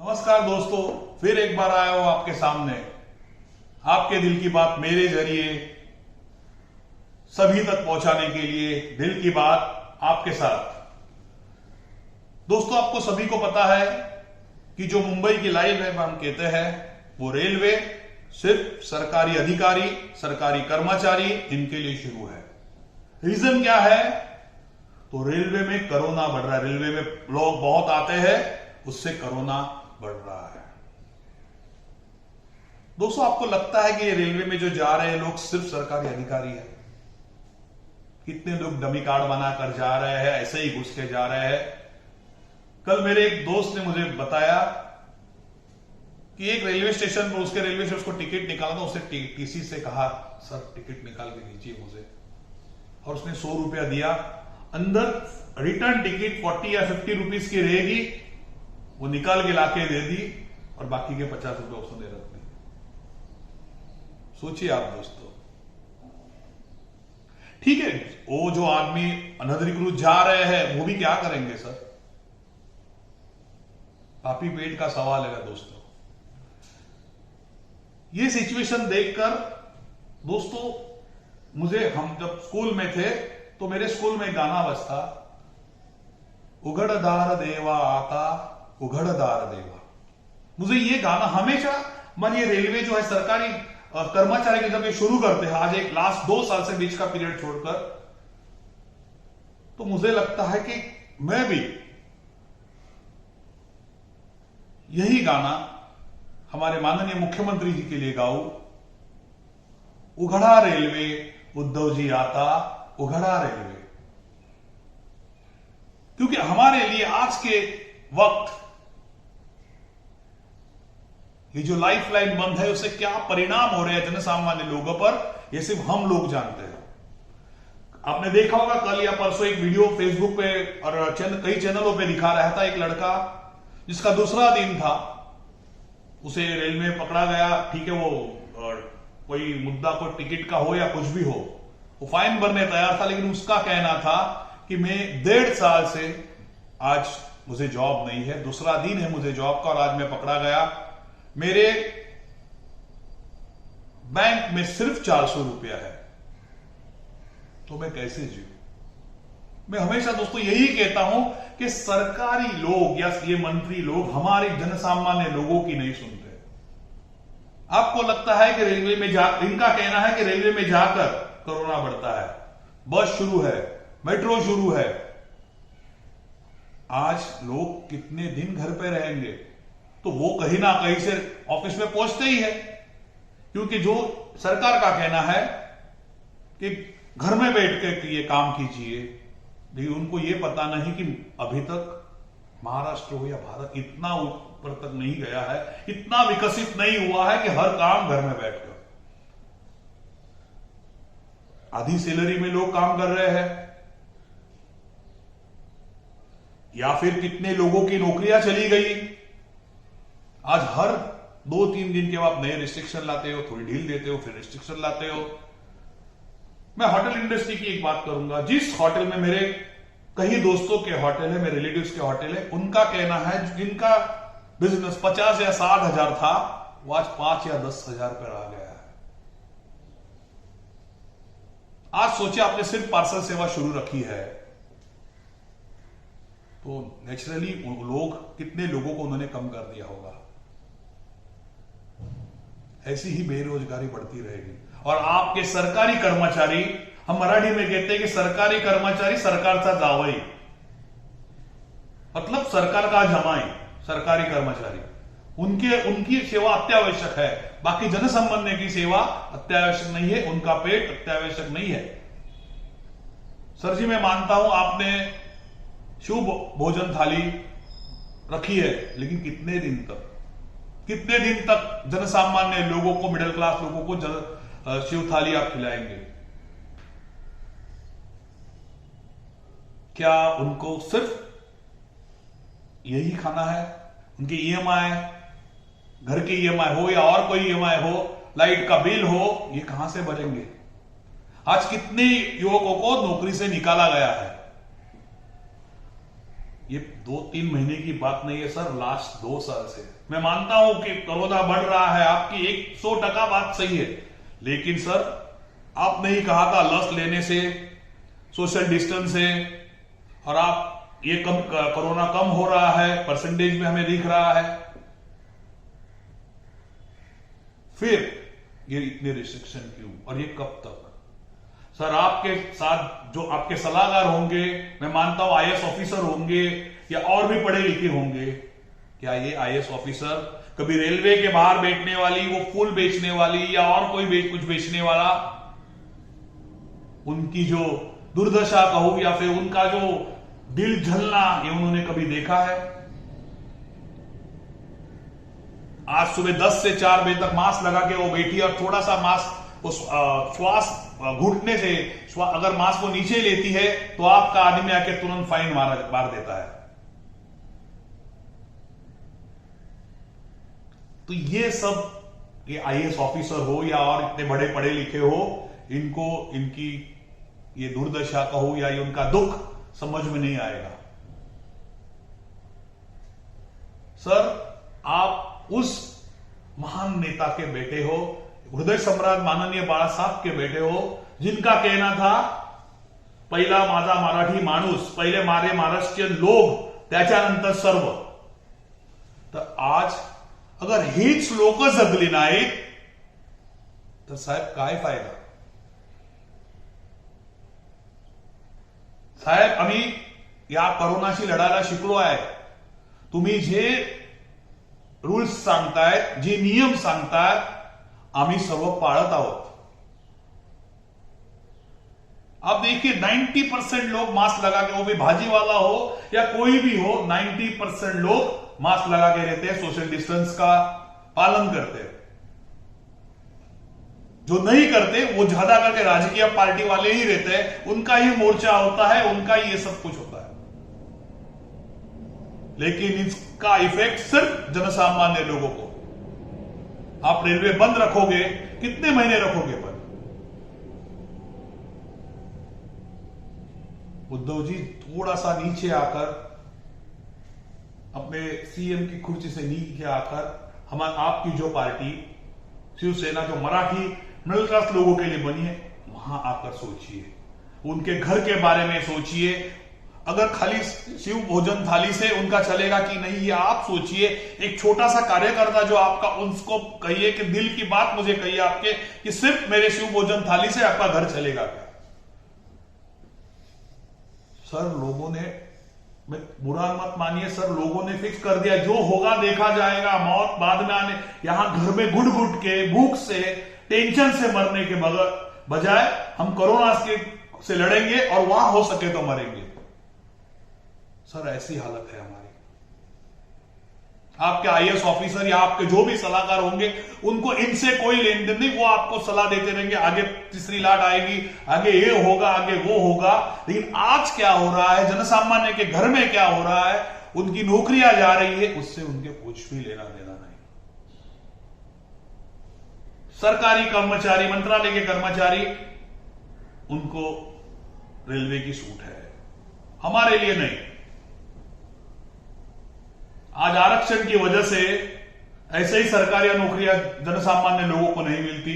नमस्कार दोस्तों, फिर एक बार आया हूं आपके सामने आपके दिल की बात मेरे जरिए सभी तक पहुंचाने के लिए। दिल की बात आपके साथ। दोस्तों, आपको सभी को पता है कि जो मुंबई की लाइफ है हम कहते हैं वो रेलवे सिर्फ सरकारी अधिकारी, सरकारी कर्मचारी इनके लिए शुरू है। रीजन क्या है? तो रेलवे में कोरोना बढ़ रहा है, रेलवे में लोग बहुत आते हैं, उससे कोरोना बढ़ रहा है। दोस्तों, आपको लगता है कि रेलवे में जो जा रहे हैं लोग सिर्फ सरकारी अधिकारी हैं? कितने लोग डमी कार्ड बनाकर जा रहे हैं, ऐसे ही घुस के जा रहे हैं। कल मेरे एक दोस्त ने मुझे बताया कि एक रेलवे स्टेशन पर उसके रेलवे से उसको टिकट निकालना था। उसे टीसी से कहा, सर टिकट निकाल के दीजिए मुझे, और उसने 100 रुपया दिया। अंदर रिटर्न टिकट 40 या 50 रुपीज की रहेगी, वो निकाल के लाके दे दी और बाकी के 50 रुपए उसने रख दी। सोचिए आप दोस्तों। ठीक है, वो जो आदमी अनधिकृत जा रहे हैं वो भी क्या करेंगे सर? पापी पेट का सवाल है दोस्तों। ये सिचुएशन देखकर दोस्तों, हम जब स्कूल में थे तो मेरे स्कूल में गाना बजता, उघड़दार देवा आता उघड़दार देवा। मुझे ये गाना हमेशा ये रेलवे जो है सरकारी कर्मचारी के जब ये शुरू करते हैं, आज एक लास्ट 2 साल से बीच का पीरियड छोड़कर, तो मुझे लगता है कि मैं भी यही गाना हमारे माननीय मुख्यमंत्री जी के लिए गाऊं। उघड़ा रेलवे उद्धव जी आता उघड़ा रेलवे। क्योंकि हमारे लिए आज के वक्त ये जो लाइफ लाइन बंद है उससे क्या परिणाम हो रहे हैं जनसामान्य लोगों पर, ये सिर्फ हम लोग जानते हैं। आपने देखा होगा कल या परसों एक वीडियो फेसबुक पे और कई चैनलों पे दिखा रहा था, एक लड़का जिसका दूसरा दिन था, उसे रेल में पकड़ा गया। ठीक है, वो कोई मुद्दा को टिकट का हो या कुछ भी हो, वो फाइन भरने तैयार था, लेकिन उसका कहना था कि मैं 1.5 साल से आज मुझे जॉब नहीं है, दूसरा दिन है मुझे जॉब का और आज मैं पकड़ा गया। मेरे बैंक में सिर्फ 400 रुपया है, तो मैं कैसे जीऊं? मैं हमेशा दोस्तों यही कहता हूं कि सरकारी लोग या ये मंत्री लोग हमारे जनसामान्य लोगों की नहीं सुनते। आपको लगता है कि रेलवे में इनका कहना है कि रेलवे में जाकर कोरोना बढ़ता है, बस शुरू है, मेट्रो शुरू है। आज लोग कितने दिन घर पे रहेंगे? तो वो कहीं ना कहीं से ऑफिस में पहुंचते ही है, क्योंकि जो सरकार का कहना है कि घर में बैठ के ये काम कीजिए, लेकिन उनको ये पता नहीं कि अभी तक महाराष्ट्र हो या भारत इतना ऊपर तक नहीं गया है, इतना विकसित नहीं हुआ है कि हर काम घर में बैठकर। आधी सैलरी में लोग काम कर रहे हैं, या फिर कितने लोगों की नौकरियां चली गई। आज हर 2-3 दिन के बाद नए रिस्ट्रिक्शन लाते हो, थोड़ी ढील देते हो, फिर रिस्ट्रिक्शन लाते हो। मैं होटल इंडस्ट्री की एक बात करूंगा। जिस होटल में मेरे कई दोस्तों के होटल है, मेरे रिलेटिव्स के होटल है, उनका कहना है जिनका बिजनेस 50 या 60 हजार था, वो आज 5 या 10 हजार पर आ गया है। आज सोचिए, आपने सिर्फ पार्सल सेवा शुरू रखी है, तो नेचुरली लोग कितने लोगों को उन्होंने कम कर दिया होगा। ऐसी ही बेरोजगारी बढ़ती रहेगी। और आपके सरकारी कर्मचारी, हम मराठी में कहते हैं कि सरकारी कर्मचारी सरकारचा जावई, मतलब सरकार का जमाई। सरकारी कर्मचारी उनकी सेवा अत्यावश्यक है, बाकी जनसामान्य की सेवा अत्यावश्यक नहीं है, उनका पेट अत्यावश्यक नहीं है। सर जी, मैं मानता हूं आपने शुभ भोजन थाली रखी है, लेकिन कितने दिन तक जनसामान्य लोगों को, मिडिल क्लास लोगों को शिव थाली आप खिलाएंगे? क्या उनको सिर्फ यही खाना है? उनकी ईएमआई, घर की ईएमआई हो या और कोई ईएमआई हो, लाइट का बिल हो, ये कहां से भरेंगे? आज कितने युवकों को नौकरी से निकाला गया है। ये 2-3 महीने की बात नहीं है सर, लास्ट 2 साल से। मैं मानता हूं कि कोरोना बढ़ रहा है, आपकी 100% बात सही है, लेकिन सर आपने ही कहा था लस लेने से, सोशल डिस्टेंस से, और आप ये कोरोना कम हो रहा है, परसेंटेज में हमें दिख रहा है, फिर ये इतने रिस्ट्रिक्शन क्यों, और ये कब तक? सर आपके साथ जो आपके सलाहकार होंगे, मैं मानता हूं आईएएस ऑफिसर होंगे या और भी पढ़े लिखे होंगे, क्या ये आईएएस ऑफिसर कभी रेलवे के बाहर बैठने वाली, वो फूल बेचने वाली या और कोई कुछ बेचने वाला, उनकी जो दुर्दशा कहूं या फिर उनका जो दिल जलना, ये उन्होंने कभी देखा है? आज सुबह 10 से 4 बजे तक मास्क लगा के वो बैठी और थोड़ा सा मास्क श्वास घुटने से अगर मास्क को नीचे लेती है तो आपका आदमी आके तुरंत फाइन मार देता है। तो ये सब, ये आईएएस ऑफिसर हो या और इतने बड़े पढ़े लिखे हो, इनको इनकी ये दुर्दशा कहो या ये उनका दुख समझ में नहीं आएगा। सर आप उस महान नेता के बेटे हो, हृदय सम्राट माननीय बाळासाहेब के बेटे हो, जिनका कहना था पहिला माझा मराठी माणूस, पहिले मारे महाराष्ट्रीयन लोक, त्याच्यानंतर सर्व। तर आज अगर हीच लोक जगली नाहीत तर साहेब काय फायदा? साहेब आम्ही या कोरोनाशी लढायला शिकलो आहे। तुम्ही जे रूल्स सांगतायत, जे नियम सांगतायत, आम्ही सर्व पाळत आहोत। आप देखिए 90% लोग मास्क लगा के, वो भी भाजी वाला हो या कोई भी हो, 90% लोग मास्क लगा के रहते हैं, सोशल डिस्टेंस का पालन करते हैं। जो नहीं करते वो ज्यादा करके राजकीय पार्टी वाले ही रहते हैं, उनका ही मोर्चा होता है, उनका ही ये सब कुछ होता है। लेकिन इसका इफेक्ट सिर्फ जनसामान्य लोगों को। आप रेलवे बंद रखोगे, कितने महीने रखोगे बंद? उद्धव जी थोड़ा सा नीचे आकर, अपने सीएम की कुर्सी से नीचे आकर, आपकी जो पार्टी शिवसेना, जो मराठी मिडिल क्लास लोगों के लिए बनी है, वहां आकर सोचिए, उनके घर के बारे में सोचिए। अगर खाली शिव भोजन थाली से उनका चलेगा कि नहीं, ये आप सोचिए। एक छोटा सा कार्यकर्ता जो आपका, उसको कहिए कि दिल की बात मुझे कहिए आपके, कि सिर्फ मेरे शिव भोजन थाली से आपका घर चलेगा क्या? सर लोगों ने, बुरा मत मानिए सर, लोगों ने फिक्स कर दिया, जो होगा देखा जाएगा, मौत बाद में आने। यहां घर में घुट घुट के, भूख से, टेंशन से मरने के बजाय हम कोरोना से लड़ेंगे और वहां हो सके तो मरेंगे। सर ऐसी हालत है हमारी। आपके आईएएस ऑफिसर या आपके जो भी सलाहकार होंगे, उनको इनसे कोई लेन देन नहीं, वो आपको सलाह देते रहेंगे, आगे तीसरी लाट आएगी, आगे ये होगा, आगे वो होगा। लेकिन आज क्या हो रहा है, जनसामान्य के घर में क्या हो रहा है, उनकी नौकरियां जा रही है, उससे उनके कुछ भी लेना देना नहीं। सरकारी कर्मचारी, मंत्रालय के कर्मचारी, उनको रेलवे की छूट है, हमारे लिए नहीं। आज आरक्षण की वजह से ऐसे ही सरकारी नौकरियां जनसामान्य लोगों को नहीं मिलती,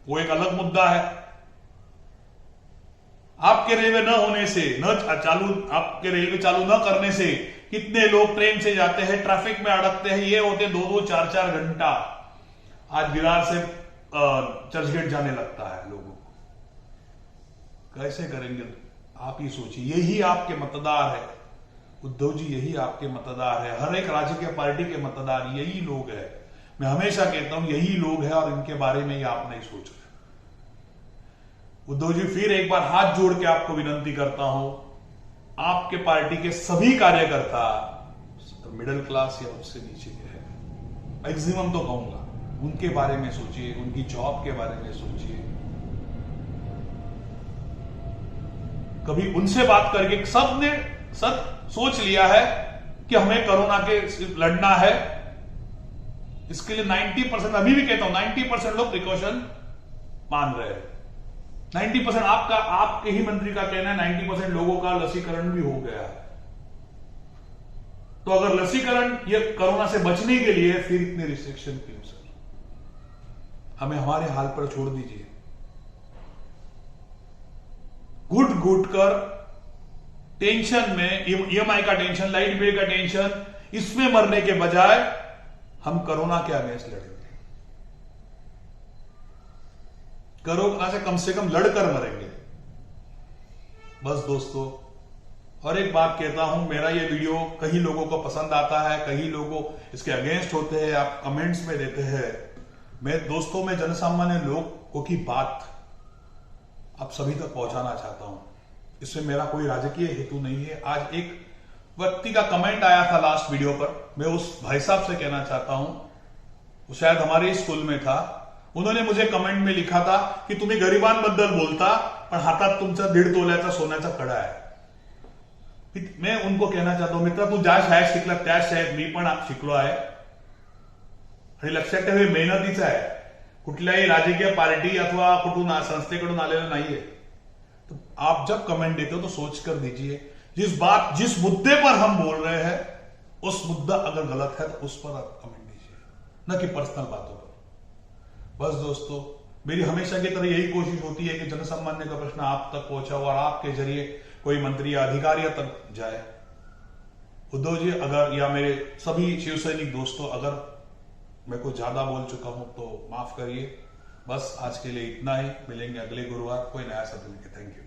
वो एक अलग मुद्दा है। आपके रेलवे न होने से, आपके रेलवे चालू न करने से कितने लोग ट्रेन से जाते हैं, ट्रैफिक में अड़कते हैं, ये होते 2-2, 4-4 घंटा। आज विरार से चर्चगेट जाने लगता है लोगों को, कैसे करेंगे? आप ही सोचिए। यही आपके मतदार है उद्धव जी, यही आपके मतदार है। हर एक राजकीय पार्टी के मतदार यही लोग हैं। मैं हमेशा कहता हूं यही लोग हैं, और इनके बारे में ही आप नहीं सोच रहे। उद्धव जी फिर एक बार हाथ जोड़ के आपको विनती करता हूं, आपके पार्टी के सभी कार्यकर्ता मिडिल क्लास या उससे नीचे के हैं, मैक्सिमम तो कहूंगा, उनके बारे में सोचिए, उनकी जॉब के बारे में सोचिए। कभी उनसे बात करके सबने सोच लिया है कि हमें कोरोना के लड़ना है, इसके लिए 90%, अभी भी कहता हूं 90% लोग प्रिकॉशन मान रहे हैं। 90% आपके ही मंत्री का कहना है 90% लोगों का लसीकरण भी हो गया है। तो अगर लसीकरण ये कोरोना से बचने के लिए, फिर इतने रिस्ट्रिक्शन क्यों सर? हमें हमारे हाल पर छोड़ दीजिए। घुट घुट कर टेंशन में, ईएमआई का टेंशन, लाइट बिल का टेंशन, इसमें मरने के बजाय हम कोरोना के अगेंस्ट लड़ेंगे। कोरोना से कम लड़कर मरेंगे। बस दोस्तों, और एक बात कहता हूं, मेरा ये वीडियो कई लोगों को पसंद आता है, कई लोगों इसके अगेंस्ट होते हैं, आप कमेंट्स में देते हैं। मैं जनसामान्य लोगों की बात आप सभी तक पहुंचाना चाहता हूं। इसमें मेरा कोई राजकीय हेतु नहीं है। आज एक व्यक्ति का कमेंट आया था लास्ट वीडियो पर, मैं उस भाई साहब से कहना चाहता हूं, वो शायद हमारे स्कूल में था। उन्होंने मुझे कमेंट में लिखा था की तुम्ही गरिबांबद्दल बोलता, पण हातात तुमचा 1.5 तोल्याचा सोन्याचा कडा आहे। मैं उनको कहना चाहता हूं, मित्र, तू ज्या शाळेत शिकला त्याच शाळेत मी पण शिकलो आहे, आणि लक्षात ठेव, हे मेहनतीचं आहे, कुठल्याही राजकीय पार्टी अथवा कुठून संस्थेकडून आलेलं नाहीये। तो आप जब कमेंट देते हो तो सोच कर दीजिए, जिस मुद्दे पर हम बोल रहे हैं, उस मुद्दा अगर गलत है तो उस पर आप कमेंट दीजिए, न कि पर्सनल बातों पर। बस दोस्तों, मेरी हमेशा की तरह यही कोशिश होती है कि जनसामान्य का प्रश्न आप तक पहुंचा और आपके जरिए कोई मंत्री या अधिकारी तक जाए। उद्धव जी अगर, या मेरे सभी शिवसैनिक दोस्तों, अगर मैं कुछ ज्यादा बोल चुका हूं तो माफ करिए। बस आज के लिए इतना ही। मिलेंगे अगले गुरुवार कोई नया सत्र लेके। Thank you.